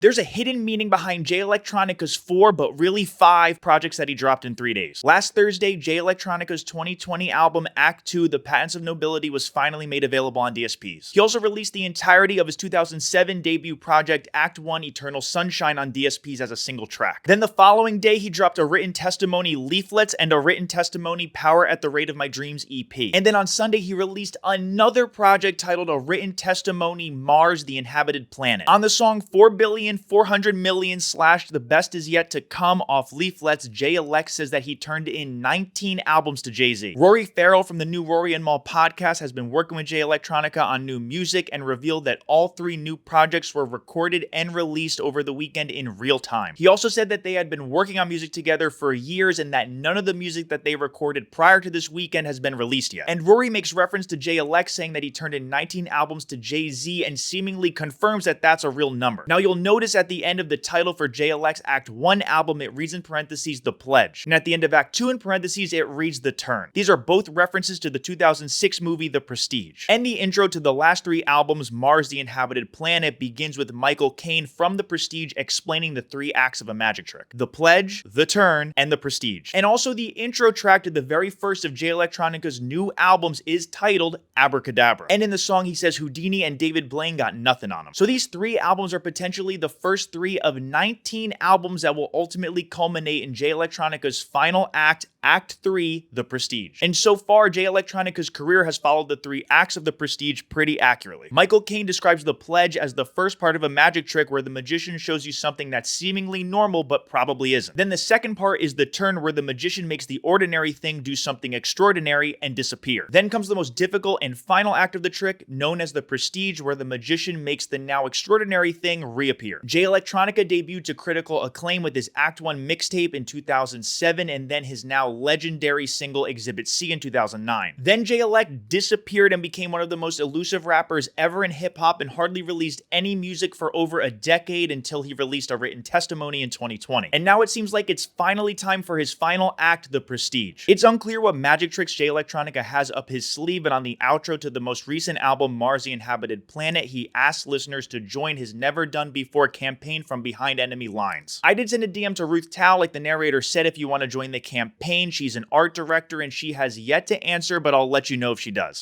There's a hidden meaning behind Jay Electronica's 4, but really 5 projects that he dropped in 3 days. Last Thursday, Jay Electronica's 2020 album Act 2, The Patents of Nobility, was finally made available on DSPs. He also released the entirety of his 2007 debut project Act 1, Eternal Sunshine, on DSPs as a single track. Then the following day, he dropped a written testimony Leaflets and a written testimony Power at the Rate of My Dreams EP. And then on Sunday, he released another project titled A Written Testimony Mars, the Inhabited Planet. On the song 4,400,000,000 / The Best Is Yet to Come off Leaflets, Jay Elect says that he turned in 19 albums to Jay-Z. Rory Farrell from the new Rory and Mal podcast has been working with Jay Electronica on new music and revealed that all 3 new projects were recorded and released over the weekend in real time. He also said that they had been working on music together for years and that none of the music that they recorded prior to this weekend has been released yet. And Rory makes reference to Jay Elect saying that he turned in 19 albums to Jay-Z and seemingly confirms that that's a real number. Now you'll notice at the end of the title for Jay Elect's Act 1 album, it reads in parentheses The Pledge, and at the end of Act 2 in parentheses it reads The Turn. These are both references to the 2006 movie The Prestige. And the intro to the last 3 albums, Mars, the Inhabited Planet, begins with Michael Caine from The Prestige explaining the 3 acts of a magic trick: The Pledge, The Turn, and The Prestige. And also the intro track to the very first of Jay Electronica's new albums is titled Abracadabra. And in the song he says Houdini and David Blaine got nothing on him. So these 3 albums are potentially the first 3 of 19 albums that will ultimately culminate in Jay Electronica's final act, Act 3, The Prestige. And so far, Jay Electronica's career has followed the 3 acts of The Prestige pretty accurately. Michael Caine describes The Pledge as the first part of a magic trick where the magician shows you something that's seemingly normal but probably isn't. Then the second part is The Turn, where the magician makes the ordinary thing do something extraordinary and disappear. Then comes the most difficult and final act of the trick, known as The Prestige, where the magician makes the now extraordinary thing reappear. Jay Electronica debuted to critical acclaim with his Act 1 mixtape in 2007 and then his now legendary single Exhibit C in 2009. Then Jay Elect disappeared and became one of the most elusive rappers ever in hip-hop and hardly released any music for over a decade until he released a written testimony in 2020. And now it seems like it's finally time for his final act, The Prestige. It's unclear what magic tricks Jay Electronica has up his sleeve, but on the outro to the most recent album, Mars, the Inhabited Planet, he asks listeners to join his never-done-before campaign from behind enemy lines. I did send a DM to Ruth Tao, like the narrator said, if you want to join the campaign. She's an art director and she has yet to answer, but I'll let you know if she does.